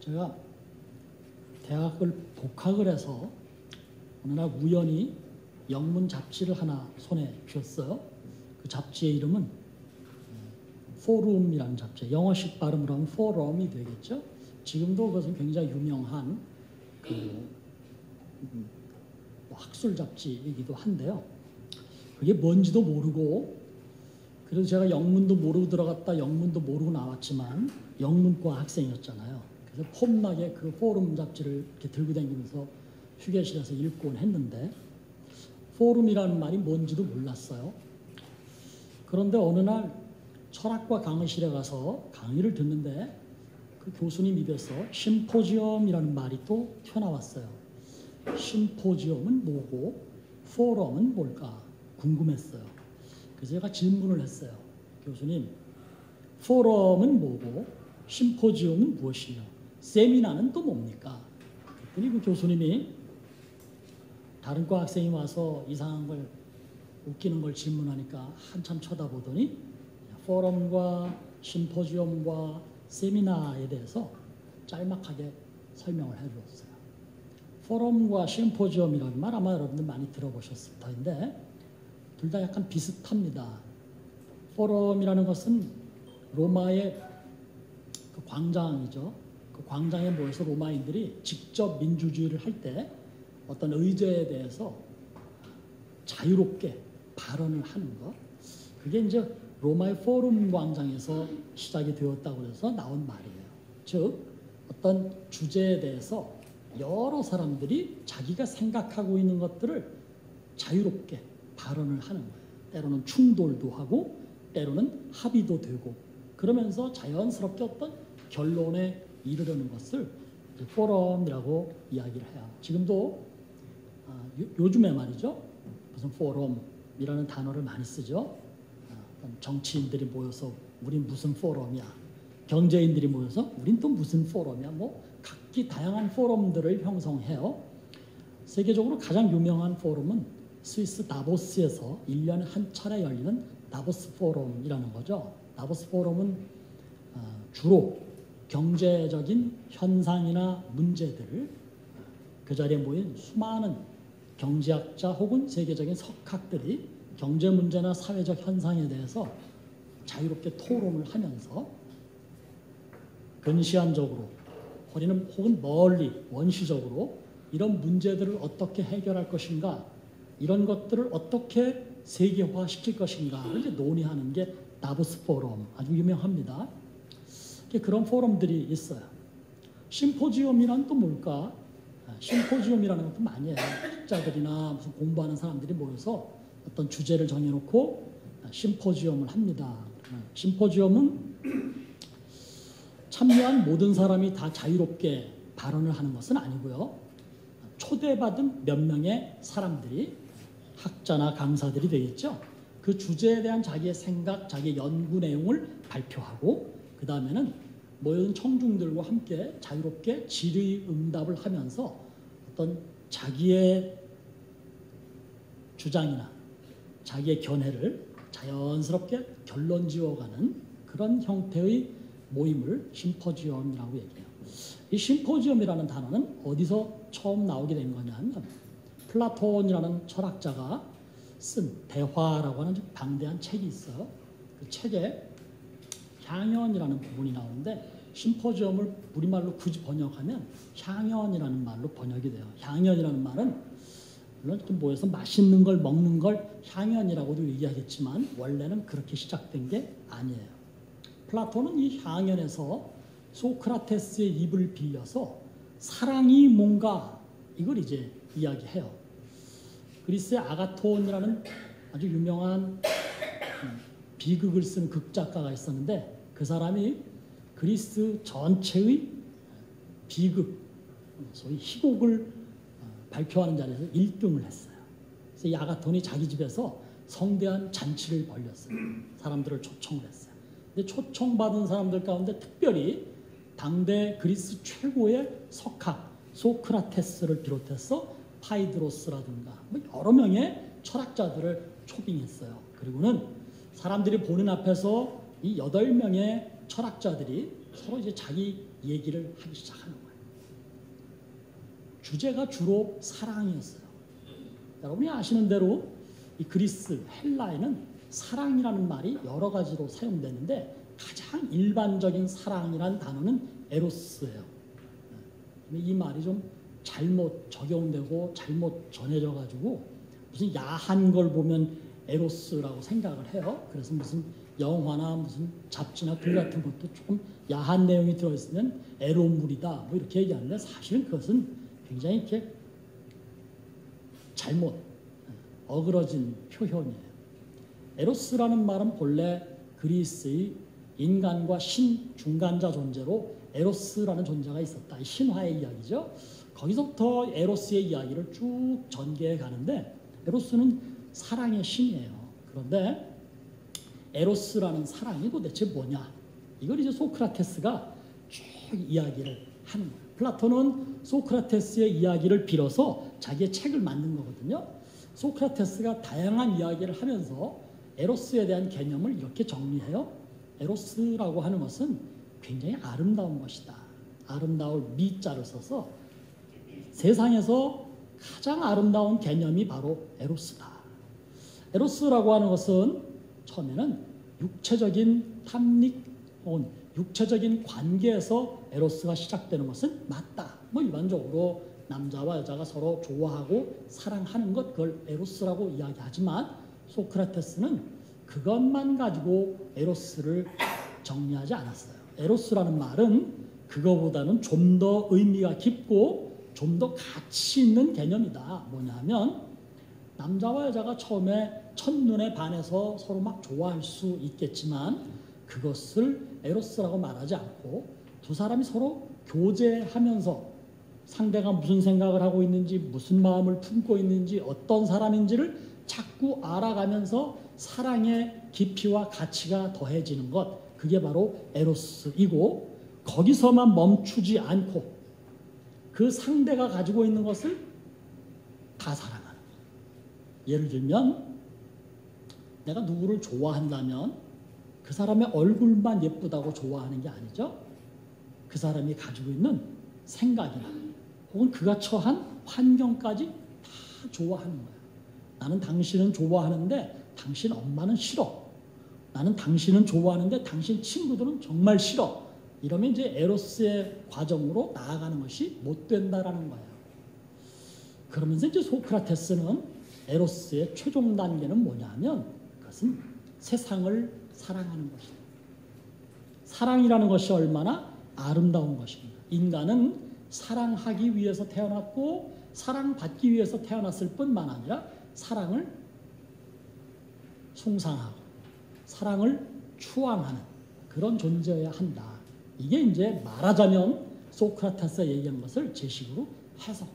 제가 대학을 복학을 해서 어느 날 우연히 영문 잡지를 하나 손에 쥐었어요. 그 잡지의 이름은 포럼이라는 잡지. 영어식 발음으로 하면 포럼이 되겠죠. 지금도 그것은 굉장히 유명한 학술 잡지이기도 한데요. 그게 뭔지도 모르고, 그래서 제가 영문도 모르고 들어갔다 영문도 모르고 나왔지만 영문과 학생이었잖아요. 그래서 폼나게 그 포럼 잡지를 이렇게 들고 다니면서 휴게실에서 읽곤 했는데 포럼이라는 말이 뭔지도 몰랐어요. 그런데 어느 날 철학과 강의실에 가서 강의를 듣는데 그 교수님 입에서 심포지엄이라는 말이 또 튀어나왔어요. 심포지엄은 뭐고 포럼은 뭘까 궁금했어요. 그래서 제가 질문을 했어요. 교수님, 포럼은 뭐고 심포지엄은 무엇이며 세미나는 또 뭡니까? 그랬더니 그 교수님이 다른 과 학생이 와서 이상한 걸 웃기는 걸 질문하니까 한참 쳐다보더니 포럼과 심포지엄과 세미나에 대해서 짤막하게 설명을 해주었어요. 포럼과 심포지엄이라는 말 아마 여러분들 많이 들어보셨을 터인데 둘 다 약간 비슷합니다. 포럼이라는 것은 로마의 그 광장이죠. 그 광장에 모여서 로마인들이 직접 민주주의를 할 때 어떤 의제에 대해서 자유롭게 발언을 하는 것. 그게 이제 로마의 포럼 광장에서 시작이 되었다고 해서 나온 말이에요. 즉 어떤 주제에 대해서 여러 사람들이 자기가 생각하고 있는 것들을 자유롭게 발언을 하는 거예요. 때로는 충돌도 하고 때로는 합의도 되고 그러면서 자연스럽게 어떤 결론에 이르려는 것을 포럼이라고 이야기를 해요. 지금도 요즘에 말이죠. 무슨 포럼이라는 단어를 많이 쓰죠. 정치인들이 모여서 우린 무슨 포럼이야. 경제인들이 모여서 우린 또 무슨 포럼이야. 뭐 각기 다양한 포럼들을 형성해요. 세계적으로 가장 유명한 포럼은 스위스 다보스에서 1년에 한 차례 열리는 다보스 포럼이라는 거죠. 다보스 포럼은 주로 경제적인 현상이나 문제들을 그 자리에 모인 수많은 경제학자 혹은 세계적인 석학들이 경제 문제나 사회적 현상에 대해서 자유롭게 토론을 하면서 근시안적으로 혹은 멀리 원시적으로 이런 문제들을 어떻게 해결할 것인가, 이런 것들을 어떻게 세계화시킬 것인가를 이제 논의하는 게 다보스 포럼, 아주 유명합니다. 그런 포럼들이 있어요. 심포지엄이란 또 뭘까? 심포지엄이라는 것도 많이 해요. 학자들이나 무슨 공부하는 사람들이 모여서 어떤 주제를 정해놓고 심포지엄을 합니다. 심포지엄은 참여한 모든 사람이 다 자유롭게 발언을 하는 것은 아니고요. 초대받은 몇 명의 사람들이 학자나 강사들이 되겠죠. 그 주제에 대한 자기의 생각, 자기의 연구 내용을 발표하고 그 다음에는 모여든 청중들과 함께 자유롭게 질의응답을 하면서 어떤 자기의 주장이나 자기의 견해를 자연스럽게 결론 지어가는 그런 형태의 모임을 심포지엄이라고 얘기해요. 이 심포지엄이라는 단어는 어디서 처음 나오게 된 거냐면 플라톤이라는 철학자가 쓴 대화라고 하는 방대한 책이 있어요. 그 책에 향연이라는 부분이 나오는데 심포지엄을 우리말로 굳이 번역하면 향연이라는 말로 번역이 돼요. 향연이라는 말은 물론 좀 모여서 맛있는 걸 먹는 걸 향연이라고도 얘기하겠지만 원래는 그렇게 시작된 게 아니에요. 플라톤은 이 향연에서 소크라테스의 입을 빌려서 사랑이 뭔가 이걸 이제 이야기해요. 그리스의 아가톤이라는 아주 유명한 비극을 쓴 극작가가 있었는데 그 사람이 그리스 전체의 비극, 소위 희곡을 발표하는 자리에서 1등을 했어요. 그래서 이 아가톤이 자기 집에서 성대한 잔치를 벌였어요. 사람들을 초청을 했어요. 근데 초청받은 사람들 가운데 특별히 당대 그리스 최고의 석학 소크라테스를 비롯해서 파이드로스라든가 뭐 여러 명의 철학자들을 초빙했어요. 그리고는 사람들이 보는 앞에서 이 8명의 철학자들이 서로 이제 자기 얘기를 하기 시작하는 거예요. 주제가 주로 사랑이었어요. 여러분이 아시는 대로 이 그리스, 헬라에는 사랑이라는 말이 여러 가지로 사용되는데 가장 일반적인 사랑이라는 단어는 에로스예요. 이 말이 좀 잘못 적용되고 잘못 전해져 가지고 무슨 야한 걸 보면 에로스라고 생각을 해요. 그래서 무슨 영화나 무슨 잡지나 글 같은 것도 조금 야한 내용이 들어있으면 에로물이다 뭐 이렇게 얘기하는데 사실은 그것은 굉장히 이렇게 잘못 어그러진 표현이에요. 에로스라는 말은 본래 그리스의 인간과 신 중간자 존재로 에로스라는 존재가 있었다. 신화의 이야기죠. 거기서부터 에로스의 이야기를 쭉 전개해 가는데 에로스는 사랑의 신이에요. 그런데 에로스라는 사랑이 도대체 뭐냐? 이걸 이제 소크라테스가 쭉 이야기를 하는 거예요. 플라톤은 소크라테스의 이야기를 빌어서 자기의 책을 만든 거거든요. 소크라테스가 다양한 이야기를 하면서 에로스에 대한 개념을 이렇게 정리해요. 에로스라고 하는 것은 굉장히 아름다운 것이다. 아름다울 미자를 써서 세상에서 가장 아름다운 개념이 바로 에로스다. 에로스라고 하는 것은 처음에는 육체적인 탐닉 혹은 육체적인 관계에서 에로스가 시작되는 것은 맞다. 뭐 일반적으로 남자와 여자가 서로 좋아하고 사랑하는 것 그걸 에로스라고 이야기하지만 소크라테스는 그것만 가지고 에로스를 정리하지 않았어요. 에로스라는 말은 그거보다는 좀 더 의미가 깊고 좀 더 가치 있는 개념이다. 뭐냐면 남자와 여자가 처음에 첫눈에 반해서 서로 막 좋아할 수 있겠지만 그것을 에로스라고 말하지 않고 두 사람이 서로 교제하면서 상대가 무슨 생각을 하고 있는지 무슨 마음을 품고 있는지 어떤 사람인지를 자꾸 알아가면서 사랑의 깊이와 가치가 더해지는 것 그게 바로 에로스이고 거기서만 멈추지 않고 그 상대가 가지고 있는 것을 다 사랑하는 거예요. 예를 들면 내가 누구를 좋아한다면 그 사람의 얼굴만 예쁘다고 좋아하는 게 아니죠. 그 사람이 가지고 있는 생각이나 혹은 그가 처한 환경까지 다 좋아하는 거예요. 나는 당신은 좋아하는데 당신 엄마는 싫어. 나는 당신은 좋아하는데 당신 친구들은 정말 싫어. 이러면 이제 에로스의 과정으로 나아가는 것이 못 된다라는 거예요. 그러면서 이제 소크라테스는 에로스의 최종 단계는 뭐냐면 그것은 세상을 사랑하는 것이다. 사랑이라는 것이 얼마나 아름다운 것인가. 인간은 사랑하기 위해서 태어났고 사랑받기 위해서 태어났을 뿐만 아니라 사랑을 숭상하고 사랑을 추앙하는 그런 존재여야 한다. 이게 이제 말하자면 소크라테스가 얘기한 것을 제 식으로 해석한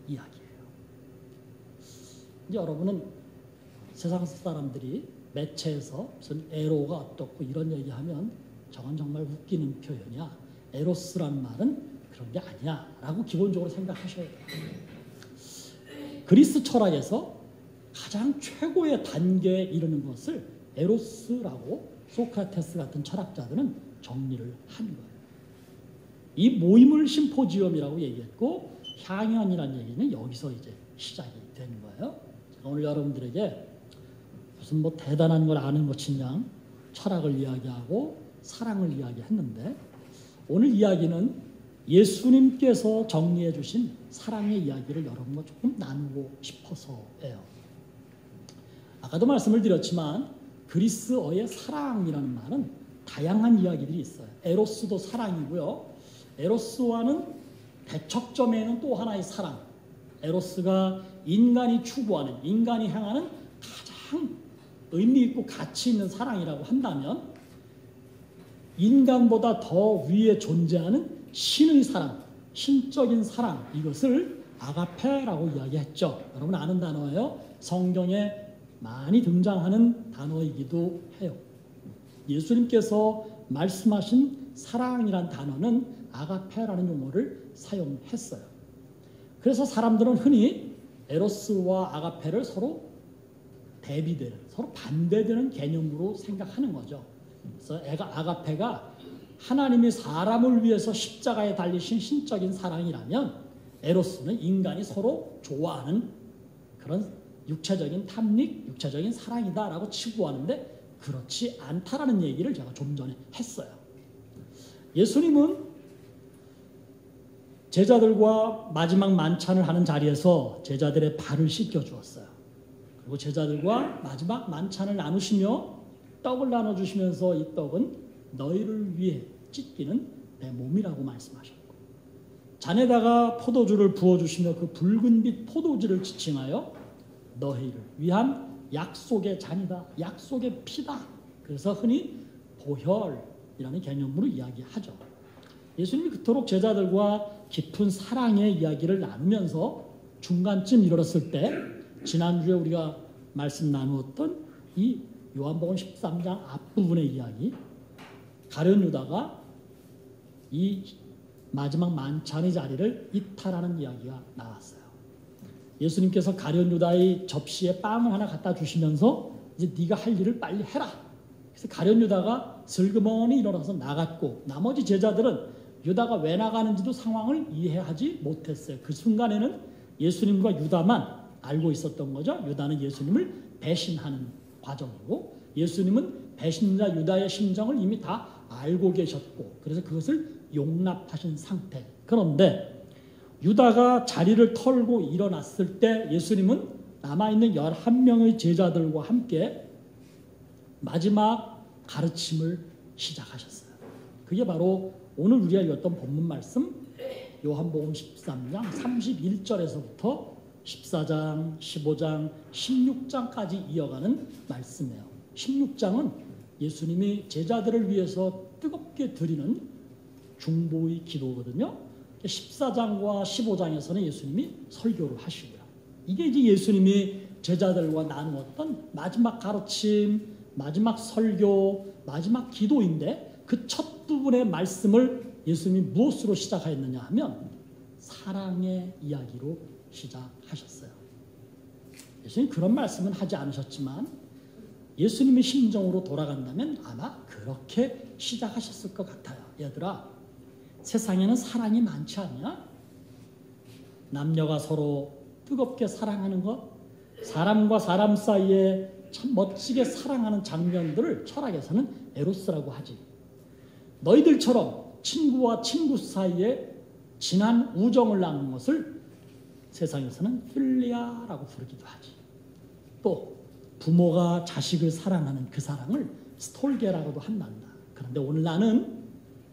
이야기예요. 이제 여러분은 세상 사람들이 매체에서 무슨 에로가 어떻고 이런 얘기하면 저건 정말 웃기는 표현이야. 에로스라는 말은 그런 게 아니야 라고 기본적으로 생각하셔야 돼요. 그리스 철학에서 가장 최고의 단계에 이르는 것을 에로스라고 소크라테스 같은 철학자들은 정리를 한 거예요. 이 모임을 심포지엄이라고 얘기했고 향연이라는 얘기는 여기서 이제 시작이 된 거예요. 제가 오늘 여러분들에게 무슨 뭐 대단한 걸 아는 것인 양 철학을 이야기하고 사랑을 이야기했는데 오늘 이야기는 예수님께서 정리해 주신 사랑의 이야기를 여러분과 조금 나누고 싶어서예요. 아까도 말씀을 드렸지만 그리스어의 사랑이라는 말은 다양한 이야기들이 있어요. 에로스도 사랑이고요. 에로스와는 대척점에는 또 하나의 사랑. 에로스가 인간이 추구하는, 인간이 향하는 가장 의미 있고 가치 있는 사랑이라고 한다면 인간보다 더 위에 존재하는 신의 사랑, 신적인 사랑, 이것을 아가페라고 이야기했죠. 여러분 아는 단어예요. 성경에 많이 등장하는 단어이기도 해요. 예수님께서 말씀하신 사랑이란 단어는 아가페라는 용어를 사용했어요. 그래서 사람들은 흔히 에로스와 아가페를 서로 대비되는, 서로 반대되는 개념으로 생각하는 거죠. 그래서 아가페가 하나님이 사람을 위해서 십자가에 달리신 신적인 사랑이라면 에로스는 인간이 서로 좋아하는 그런 육체적인 탐닉, 육체적인 사랑이다라고 치부하는데 그렇지 않다라는 얘기를 제가 좀 전에 했어요. 예수님은 제자들과 마지막 만찬을 하는 자리에서 제자들의 발을 씻겨 주었어요. 그리고 제자들과 마지막 만찬을 나누시며 떡을 나눠주시면서 이 떡은 너희를 위해 찢기는 내 몸이라고 말씀하셨고, 잔에다가 포도주를 부어주시며 그 붉은빛 포도주를 지칭하여 너희를 위한 약속의 잔이다, 약속의 피다. 그래서 흔히 보혈이라는 개념으로 이야기하죠. 예수님이 그토록 제자들과 깊은 사랑의 이야기를 나누면서 중간쯤 이르렀을 때 지난주에 우리가 말씀 나누었던 이 요한복음 13장 앞부분의 이야기, 가룟 유다가 이 마지막 만찬의 자리를 이탈하는 이야기가 나왔어요. 예수님께서 가룟 유다의 접시에 빵을 하나 갖다 주시면서 이제 네가 할 일을 빨리 해라. 그래서 가룟 유다가 슬그머니 일어나서 나갔고, 나머지 제자들은 유다가 왜 나가는지도 상황을 이해하지 못했어요. 그 순간에는 예수님과 유다만 알고 있었던 거죠. 유다는 예수님을 배신하는 과정이고, 예수님은 배신자 유다의 심정을 이미 다 알고 계셨고, 그래서 그것을 용납하신 상태. 그런데 유다가 자리를 털고 일어났을 때 예수님은 남아있는 11명의 제자들과 함께 마지막 가르침을 시작하셨어요. 그게 바로 오늘 우리가 읽었던 본문 말씀 요한복음 13장 31절에서부터 14장, 15장, 16장까지 이어가는 말씀이에요. 16장은 예수님이 제자들을 위해서 뜨겁게 드리는 중보의 기도거든요. 14장과 15장에서는 예수님이 설교를 하시고요. 이게 이제 예수님이 제자들과 나누었던 마지막 가르침, 마지막 설교, 마지막 기도인데, 그 첫 부분의 말씀을 예수님이 무엇으로 시작하였느냐 하면 사랑의 이야기로 시작하셨어요. 예수님 그런 말씀은 하지 않으셨지만 예수님의 심정으로 돌아간다면 아마 그렇게 시작하셨을 것 같아요. 얘들아, 세상에는 사랑이 많지 않냐? 남녀가 서로 뜨겁게 사랑하는 것, 사람과 사람 사이에 참 멋지게 사랑하는 장면들을 철학에서는 에로스라고 하지. 너희들처럼 친구와 친구 사이에 진한 우정을 나누는 것을 세상에서는 필리아라고 부르기도 하지. 또 부모가 자식을 사랑하는 그 사랑을 스톨게라고도 한단다. 그런데 오늘 나는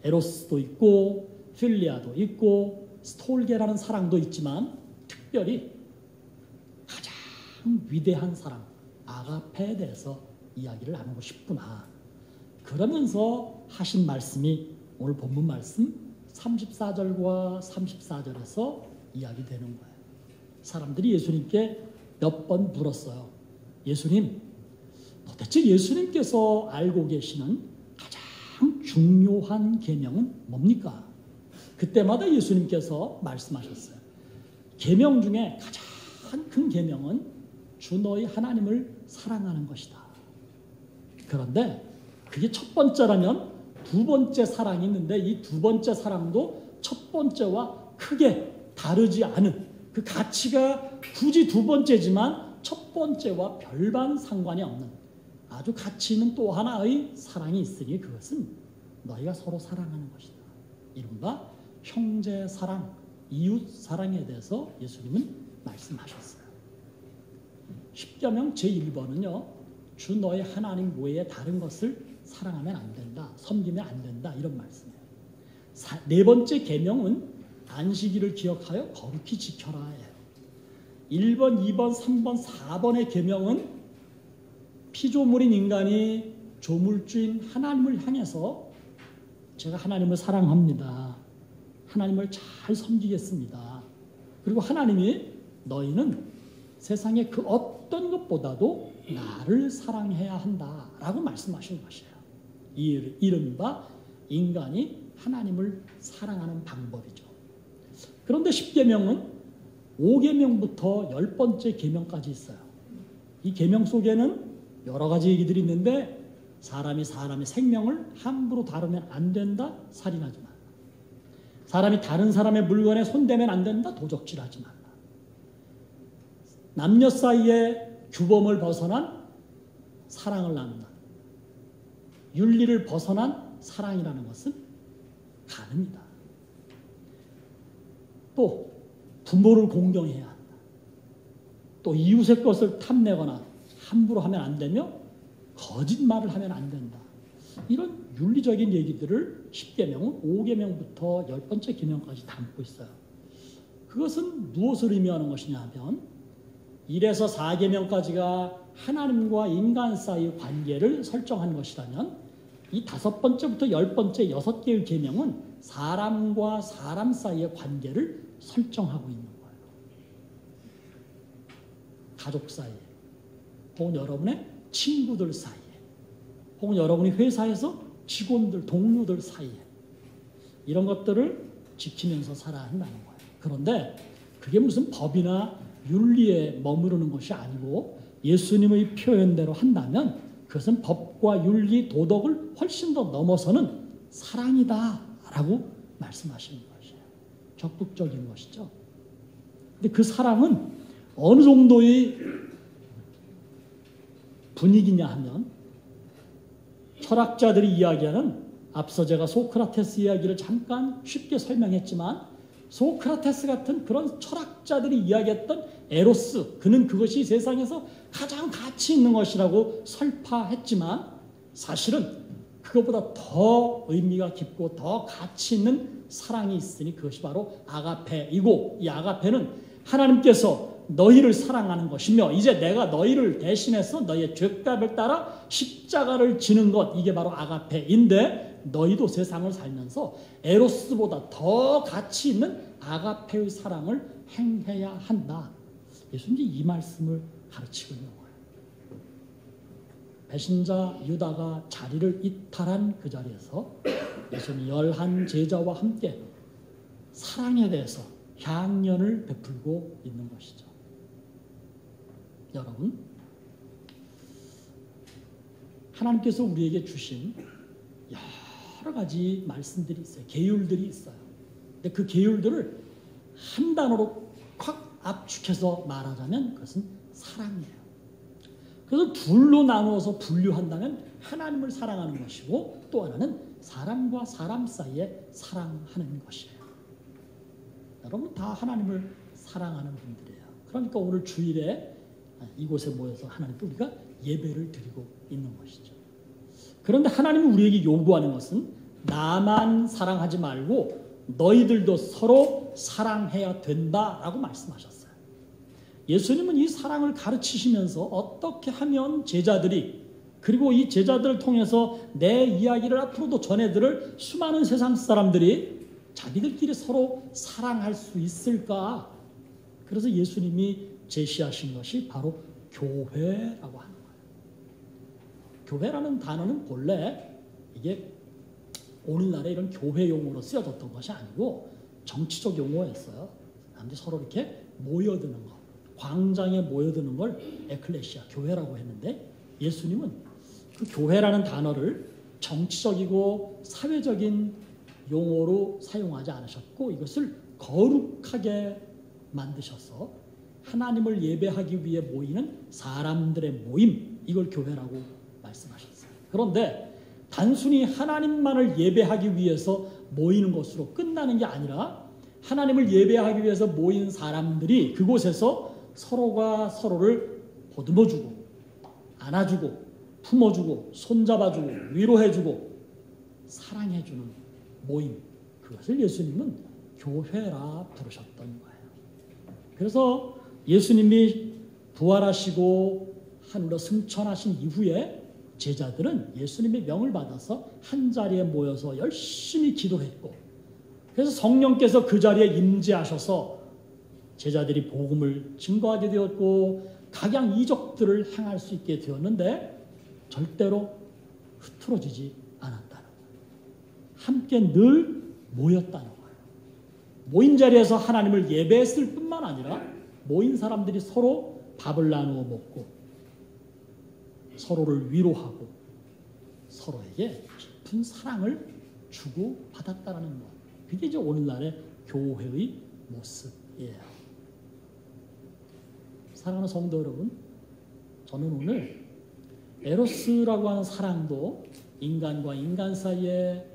에로스도 있고 필리아도 있고 스톨게라는 사랑도 있지만 특별히 가장 위대한 사랑 아가페에 대해서 이야기를 나누고 싶구나. 그러면서 하신 말씀이 오늘 본문 말씀 34절과 34절에서 이야기되는 거예요. 사람들이 예수님께 몇 번 물었어요. 예수님, 도대체 예수님께서 알고 계시는 가장 중요한 계명은 뭡니까? 그때마다 예수님께서 말씀하셨어요. 계명 중에 가장 큰 계명은 주 너희 하나님을 사랑하는 것이다. 그런데 그게 첫 번째라면 두 번째 사랑이 있는데 이 두 번째 사랑도 첫 번째와 크게 다르지 않은, 그 가치가 굳이 두 번째지만 첫 번째와 별반 상관이 없는 아주 가치 있는 또 하나의 사랑이 있으니 그것은 너희가 서로 사랑하는 것이다. 이른바 형제 사랑, 이웃 사랑에 대해서 예수님은 말씀하셨어요. 십계명 제1번은요. 주 너희 하나님 외에 다른 것을 사랑하면 안 된다. 섬기면 안 된다. 이런 말씀이에요. 네 번째 계명은 안식일을 기억하여 거룩히 지켜라 해요. 1번, 2번, 3번, 4번의 계명은 피조물인 인간이 조물주인 하나님을 향해서 제가 하나님을 사랑합니다. 하나님을 잘 섬기겠습니다. 그리고 하나님이 너희는 세상의 그 어떤 것보다도 나를 사랑해야 한다라고 말씀하시는 것이에요. 이른바 인간이 하나님을 사랑하는 방법이죠. 그런데 10계명은 5계명부터 10번째 계명까지 있어요. 이 계명 속에는 여러 가지 얘기들이 있는데 사람이 사람의 생명을 함부로 다루면 안 된다. 살인하지 말라. 사람이 다른 사람의 물건에 손대면 안 된다. 도적질하지 말라. 남녀 사이의 규범을 벗어난 사랑을 나눈다. 윤리를 벗어난 사랑이라는 것은 가능이다. 또 부모를 공경해야 한다. 또 이웃의 것을 탐내거나 함부로 하면 안 되며 거짓말을 하면 안 된다. 이런 윤리적인 얘기들을 10계명은 5계명부터 10번째 계명까지 담고 있어요. 그것은 무엇을 의미하는 것이냐 하면 1에서 4계명까지가 하나님과 인간 사이의 관계를 설정한 것이라면 이 5번째부터 10번째 6개의 계명은 사람과 사람 사이의 관계를 설정하고 있는 거예요. 가족 사이에, 혹은 여러분의 친구들 사이에, 혹은 여러분이 회사에서 직원들, 동료들 사이에 이런 것들을 지키면서 살아야 한다는 거예요. 그런데 그게 무슨 법이나 윤리에 머무르는 것이 아니고 예수님의 표현대로 한다면 그것은 법과 윤리, 도덕을 훨씬 더 넘어서는 사랑이다라고 말씀하시는 것이에요. 적극적인 것이죠. 근데 그 사랑은 어느 정도의 분위기냐 하면 철학자들이 이야기하는, 앞서 제가 소크라테스 이야기를 잠깐 쉽게 설명했지만 소크라테스 같은 그런 철학자들이 이야기했던 에로스, 그는 그것이 세상에서 가장 가치 있는 것이라고 설파했지만 사실은 그것보다 더 의미가 깊고 더 가치 있는 사랑이 있으니 그것이 바로 아가페이고, 이 아가페는 하나님께서 너희를 사랑하는 것이며 이제 내가 너희를 대신해서 너희의 죄값을 따라 십자가를 지는 것, 이게 바로 아가페인데 너희도 세상을 살면서 에로스보다 더 가치 있는 아가페의 사랑을 행해야 한다. 예수님이 이 말씀을 가르치고 있는 거예요. 배신자 유다가 자리를 이탈한 그 자리에서 예수님이 11 제자와 함께 사랑에 대해서 향연을 베풀고 있는 것이죠. 여러분, 하나님께서 우리에게 주신 여러 가지 말씀들이 있어요. 계율들이 있어요. 근데 그 계율들을 한 단어로 확 압축해서 말하자면 그것은 사랑이에요. 그래서 둘로 나누어서 분류한다면 하나님을 사랑하는 것이고 또 하나는 사람과 사람 사이에 사랑하는 것이에요. 여러분 다 하나님을 사랑하는 분들이에요. 그러니까 오늘 주일에 이곳에 모여서 하나님께 우리가 예배를 드리고 있는 것이죠. 그런데 하나님이 우리에게 요구하는 것은 나만 사랑하지 말고 너희들도 서로 사랑해야 된다라고 말씀하셨어요. 예수님은 이 사랑을 가르치시면서 어떻게 하면 제자들이, 그리고 이 제자들을 통해서 내 이야기를 앞으로도 전해들을 수많은 세상 사람들이 자기들끼리 서로 사랑할 수 있을까? 그래서 예수님이 제시하신 것이 바로 교회라고 하는 거예요. 교회라는 단어는 본래 이게 오늘날에 이런 교회 용어로 쓰여졌던 것이 아니고 정치적 용어였어요. 사람들이 서로 이렇게 모여드는 것, 광장에 모여드는 걸 에클레시아, 교회라고 했는데 예수님은 그 교회라는 단어를 정치적이고 사회적인 용어로 사용하지 않으셨고 이것을 거룩하게 만드셔서 하나님을 예배하기 위해 모이는 사람들의 모임, 이걸 교회라고 말씀하셨어요. 그런데 단순히 하나님만을 예배하기 위해서 모이는 것으로 끝나는 게 아니라 하나님을 예배하기 위해서 모인 사람들이 그곳에서 서로가 서로를 보듬어주고 안아주고 품어주고 손잡아주고 위로해주고 사랑해주는 모임, 그것을 예수님은 교회라 부르셨던 거예요. 그래서 예수님이 부활하시고 하늘로 승천하신 이후에 제자들은 예수님의 명을 받아서 한 자리에 모여서 열심히 기도했고, 그래서 성령께서 그 자리에 임재하셔서 제자들이 복음을 증거하게 되었고 각양 이적들을 행할 수 있게 되었는데 절대로 흐트러지지 않았다는 거예요. 함께 늘 모였다는 거예요. 모인 자리에서 하나님을 예배했을 뿐만 아니라 모인 사람들이 서로 밥을 나누어 먹고 서로를 위로하고 서로에게 깊은 사랑을 주고 받았다라는 것. 그게 이제 오늘날의 교회의 모습이에요. 사랑하는 성도 여러분, 저는 오늘 에로스라고 하는 사랑도 인간과 인간 사이에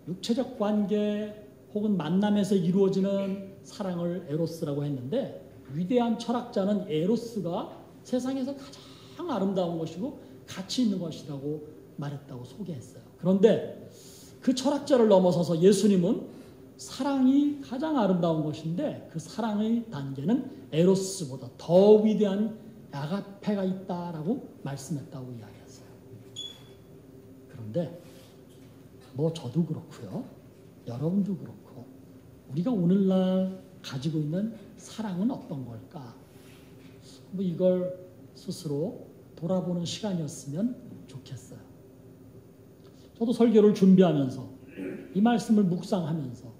육체적 관계 혹은 만남에서 이루어지는 사랑을 에로스라고 했는데, 위대한 철학자는 에로스가 세상에서 가장 아름다운 것이고 가치 있는 것이라고 말했다고 소개했어요. 그런데 그 철학자를 넘어서서 예수님은 사랑이 가장 아름다운 것인데 그 사랑의 단계는 에로스보다 더 위대한 아가페가 있다라고 말씀했다고 이야기했어요. 그런데 뭐 저도 그렇고요, 여러분도 그렇고, 우리가 오늘날 가지고 있는 사랑은 어떤 걸까? 뭐 이걸 스스로 돌아보는 시간이었으면 좋겠어요. 저도 설교를 준비하면서 이 말씀을 묵상하면서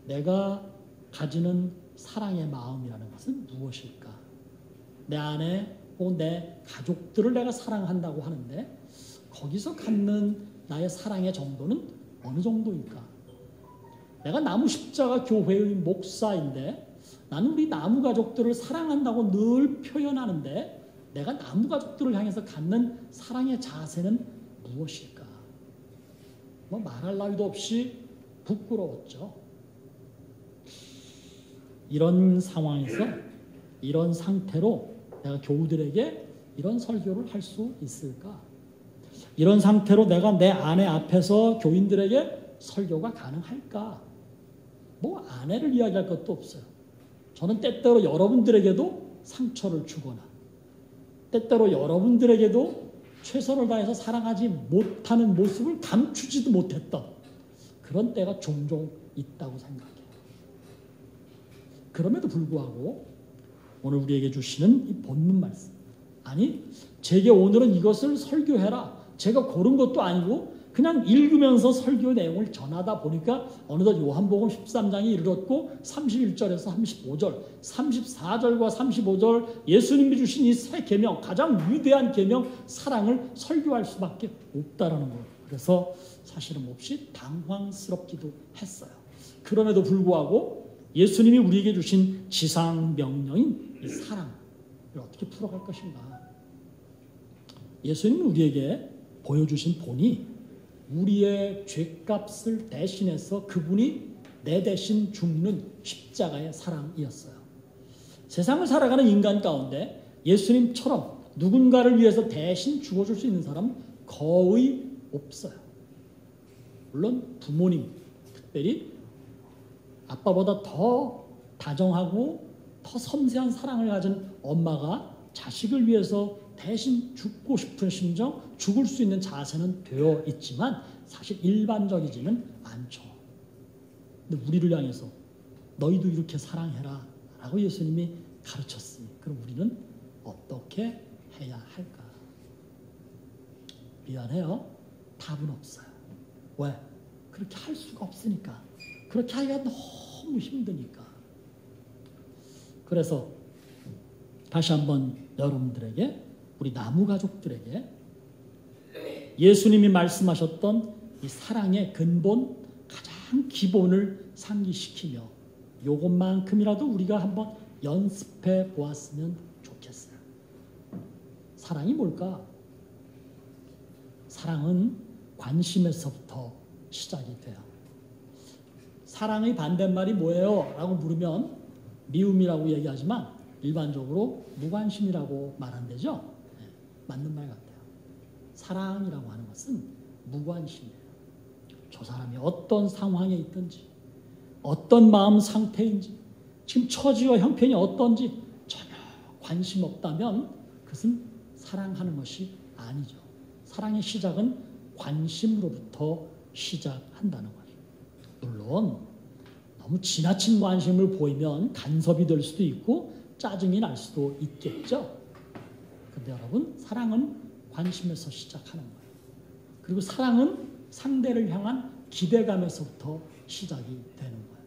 내가 가지는 사랑의 마음이라는 것은 무엇일까? 내 아내 혹은 내 가족들을 내가 사랑한다고 하는데 거기서 갖는 나의 사랑의 정도는 어느 정도일까? 내가 나무십자가 교회의 목사인데 나는 우리 나무 가족들을 사랑한다고 늘 표현하는데 내가 나무 가족들을 향해서 갖는 사랑의 자세는 무엇일까? 뭐 말할 나위도 없이 부끄러웠죠. 이런 상황에서 이런 상태로 내가 교우들에게 이런 설교를 할 수 있을까? 이런 상태로 내가 내 아내 앞에서 교인들에게 설교가 가능할까? 뭐 아내를 이야기할 것도 없어요. 저는 때때로 여러분들에게도 상처를 주거나 때때로 여러분들에게도 최선을 다해서 사랑하지 못하는 모습을 감추지도 못했던 그런 때가 종종 있다고 생각해요. 그럼에도 불구하고 오늘 우리에게 주시는 이 본문 말씀, 아니 제게 오늘은 이것을 설교해라, 제가 고른 것도 아니고 그냥 읽으면서 설교 내용을 전하다 보니까 어느덧 요한복음 13장이 이르렀고 31절에서 35절, 34절과 35절 예수님이 주신 이 세 계명, 가장 위대한 계명 사랑을 설교할 수밖에 없다라는 거예요. 그래서 사실은 몹시 당황스럽기도 했어요. 그럼에도 불구하고 예수님이 우리에게 주신 지상 명령인 이 사랑을 어떻게 풀어갈 것인가? 예수님이 우리에게 보여주신 본이 우리의 죄값을 대신해서 그분이 내 대신 죽는 십자가의 사랑이었어요. 세상을 살아가는 인간 가운데 예수님처럼 누군가를 위해서 대신 죽어줄 수 있는 사람은 거의 없어요. 물론 부모님, 특별히 아빠보다 더 다정하고 더 섬세한 사랑을 가진 엄마가 자식을 위해서 대신 죽고 싶은 심정, 죽을 수 있는 자세는 되어 있지만 사실 일반적이지는 않죠. 근데 우리를 향해서 너희도 이렇게 사랑해라 라고 예수님이 가르쳤으니 그럼 우리는 어떻게 해야 할까? 미안해요. 답은 없어요. 왜? 그렇게 할 수가 없으니까. 그렇게 하기가 너무 힘드니까. 그래서 다시 한번 여러분들에게, 우리 나무 가족들에게 예수님이 말씀하셨던 이 사랑의 근본, 가장 기본을 상기시키며 요것만큼이라도 우리가 한번 연습해 보았으면 좋겠어요. 사랑이 뭘까? 사랑은 관심에서부터 시작이 돼요. 사랑의 반대말이 뭐예요? 라고 물으면 미움이라고 얘기하지만 일반적으로 무관심이라고 말한대죠. 네, 맞는 말 같아요. 사랑이라고 하는 것은 무관심이에요. 저 사람이 어떤 상황에 있든지, 어떤 마음 상태인지, 지금 처지와 형편이 어떤지 전혀 관심 없다면 그것은 사랑하는 것이 아니죠. 사랑의 시작은 관심으로부터 시작한다는 거죠. 물론 너무 지나친 관심을 보이면 간섭이 될 수도 있고 짜증이 날 수도 있겠죠. 그런데 여러분, 사랑은 관심에서 시작하는 거예요. 그리고 사랑은 상대를 향한 기대감에서부터 시작이 되는 거예요.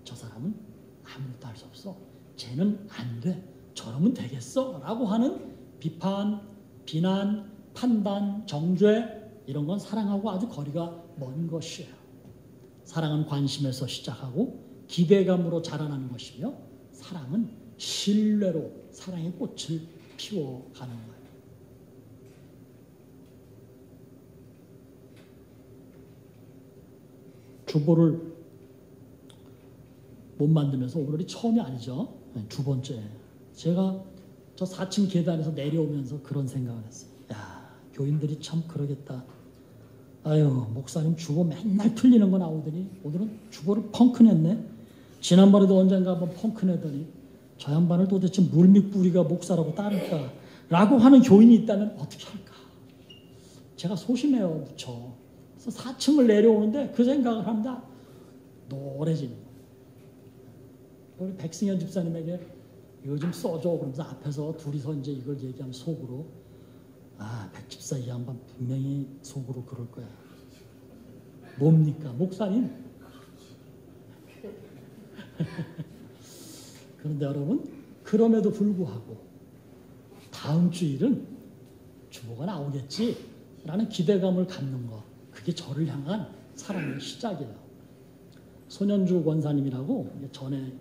저 사람은 아무것도 할 수 없어. 쟤는 안 돼. 저러면 되겠어? 라고 하는 비판, 비난, 판단, 정죄 이런 건 사랑하고 아주 거리가 먼 것이에요. 사랑은 관심에서 시작하고 기대감으로 자라나는 것이며 사랑은 신뢰로 사랑의 꽃을 피워가는 거예요. 주보를 못 만들면서 오늘이 처음이 아니죠. 두 번째. 제가 저 4층 계단에서 내려오면서 그런 생각을 했어요. 야, 교인들이 참 그러겠다. 아유, 목사님 주보 맨날 틀리는 거 나오더니 오늘은 주보를 펑크 냈네. 지난번에도 언젠가 한번 펑크 내더니 저 양반을 도대체 물밑뿌리가 목사라고 따를까? 라고 하는 교인이 있다면 어떻게 할까? 제가 소심해요, 무척. 그래서 4층을 내려오는데 그 생각을 합니다. 노래지는 거예요. 우리 백승현 집사님에게 이거 좀 써줘. 그러면서 앞에서 둘이서 이제 이걸 얘기하면 속으로 백 집사 이 양반 분명히 속으로 그럴 거야. 뭡니까? 목사님? 그런데 여러분, 그럼에도 불구하고 다음 주일은 주보가 나오겠지라는 기대감을 갖는 것, 그게 저를 향한 사랑의 시작이에요. 손현주 권사님이라고 전에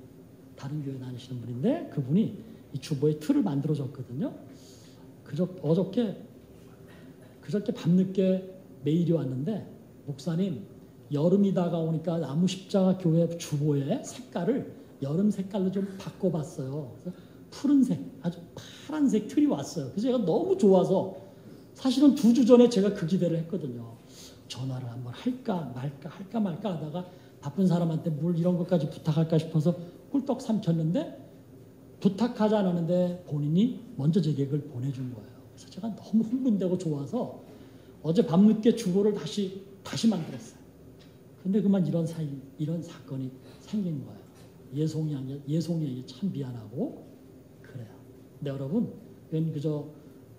다른 교회 다니시는 분인데 그분이 이 주보의 틀을 만들어줬거든요. 그저께 밤늦게 메일이 왔는데 목사님, 여름이 다가오니까 나무 십자가 교회 주보의 색깔을 여름 색깔로 좀 바꿔봤어요. 그래서 푸른색, 아주 파란색 틀이 왔어요. 그래서 제가 너무 좋아서 사실은 2주 전에 제가 그 기대를 했거든요. 전화를 한번 할까 말까 하다가 바쁜 사람한테 뭘 이런 것까지 부탁할까 싶어서 꿀떡 삼켰는데 부탁하지 않았는데 본인이 먼저 제 계획을 보내준 거예요. 그래서 제가 너무 흥분되고 좋아서 어제 밤늦게 주보를 다시 만들었어요. 근데 그만 이런 사건이 생긴 거예요. 예송이에게 참 미안하고 그래요. 근데 여러분, 이건 그저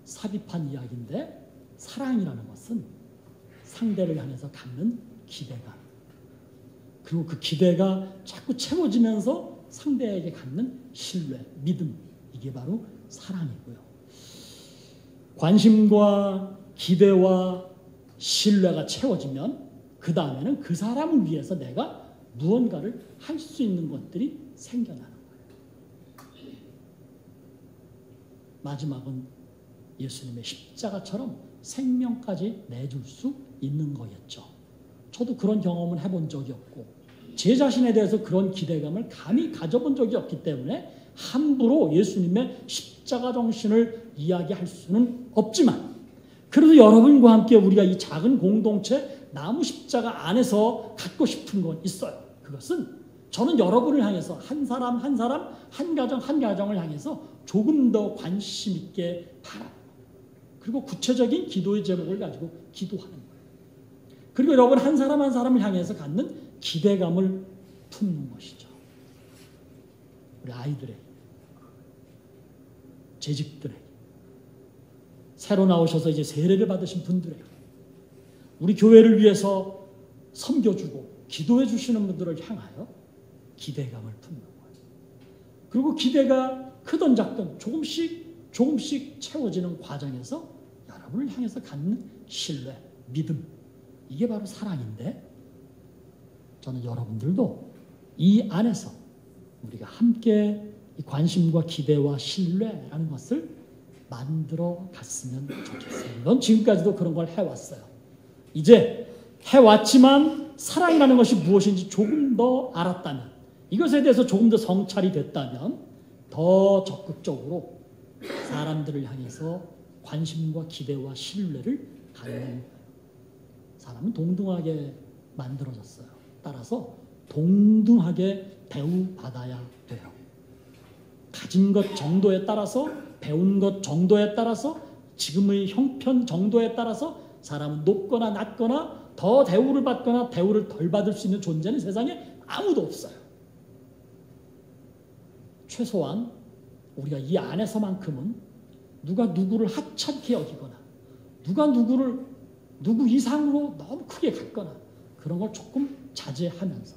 삽입한 이야기인데 사랑이라는 것은 상대를 향해서 갖는 기대감, 그리고 그 기대가 자꾸 채워지면서 상대에게 갖는 신뢰, 믿음, 이게 바로 사랑이고요. 관심과 기대와 신뢰가 채워지면 그 다음에는 그 사람을 위해서 내가 무언가를 할 수 있는 것들이 생겨나는 거예요. 마지막은 예수님의 십자가처럼 생명까지 내줄 수 있는 거겠죠. 저도 그런 경험을 해본 적이 없고 제 자신에 대해서 그런 기대감을 감히 가져본 적이 없기 때문에 함부로 예수님의 십자가 정신을 이야기할 수는 없지만, 그래도 여러분과 함께 우리가 이 작은 공동체 나무 십자가 안에서 갖고 싶은 건 있어요. 그것은 저는 여러분을 향해서 한 사람, 한 가정, 한 가정을 향해서 조금 더 관심 있게 바라보고, 그리고 구체적인 기도의 제목을 가지고 기도하는 거예요. 그리고 여러분 한 사람을 향해서 갖는 기대감을 품는 것이죠. 우리 아이들에게, 재직들에게, 새로 나오셔서 이제 세례를 받으신 분들에게, 우리 교회를 위해서 섬겨주고 기도해 주시는 분들을 향하여 기대감을 품는 거예요. 그리고 기대가 크든 작든 조금씩 채워지는 과정에서 여러분을 향해서 갖는 신뢰, 믿음, 이게 바로 사랑인데, 저는 여러분들도 이 안에서 우리가 함께 이 관심과 기대와 신뢰라는 것을 만들어 갔으면 좋겠어요. 넌 지금까지도 그런 걸 해왔어요. 이제 해왔지만 사랑이라는 것이 무엇인지 조금 더 알았다면, 이것에 대해서 조금 더 성찰이 됐다면 더 적극적으로 사람들을 향해서 관심과 기대와 신뢰를 갖는 거예요. 사람은 동등하게 만들어졌어요. 따라서 동등하게 대우받아야 돼요. 가진 것 정도에 따라서, 배운 것 정도에 따라서, 지금의 형편 정도에 따라서 사람은 높거나 낮거나 더 대우를 받거나 대우를 덜 받을 수 있는 존재는 세상에 아무도 없어요. 최소한 우리가 이 안에서만큼은 누가 누구를 하찮게 여기거나 누가 누구 이상으로 너무 크게 갖거나 그런 걸 조금 자제하면서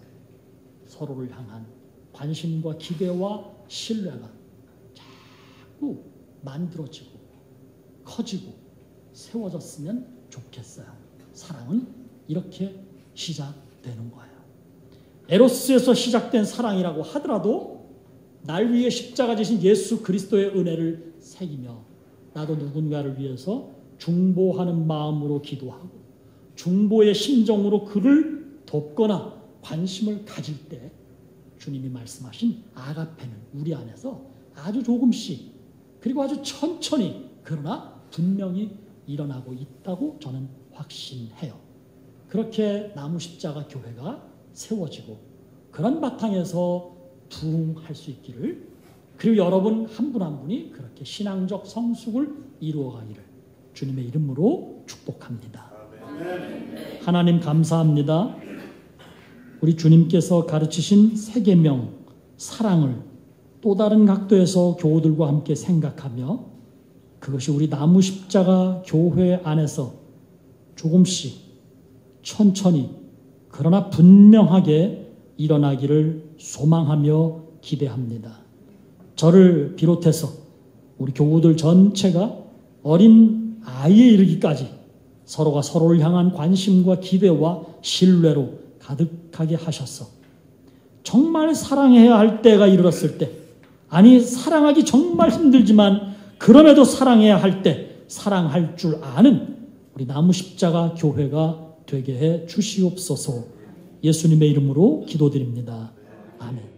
서로를 향한 관심과 기대와 신뢰가 자꾸 만들어지고 커지고 세워졌으면 좋겠어요. 사랑은 이렇게 시작되는 거예요. 에로스에서 시작된 사랑이라고 하더라도 날 위해 십자가 지신 예수 그리스도의 은혜를 새기며 나도 누군가를 위해서 중보하는 마음으로 기도하고 중보의 심정으로 그를 돕거나 관심을 가질 때 주님이 말씀하신 아가페는 우리 안에서 아주 조금씩 그리고 아주 천천히 그러나 분명히 일어나고 있다고 저는 확신해요. 그렇게 나무 십자가 교회가 세워지고 그런 바탕에서 부흥할 수 있기를, 그리고 여러분 한 분 한 분이 그렇게 신앙적 성숙을 이루어가기를 주님의 이름으로 축복합니다. 하나님 감사합니다. 우리 주님께서 가르치신 세 계명 사랑을 또 다른 각도에서 교우들과 함께 생각하며 그것이 우리 나무 십자가 교회 안에서 조금씩 천천히 그러나 분명하게 일어나기를 소망하며 기대합니다. 저를 비롯해서 우리 교우들 전체가 어린 아이에 이르기까지 서로가 서로를 향한 관심과 기대와 신뢰로 가득하게 하셔서 정말 사랑해야 할 때가 이르렀을 때, 아니 사랑하기 정말 힘들지만 그럼에도 사랑해야 할 때 사랑할 줄 아는 우리 나무 십자가 교회가 되게 해 주시옵소서. 예수님의 이름으로 기도드립니다. 아멘.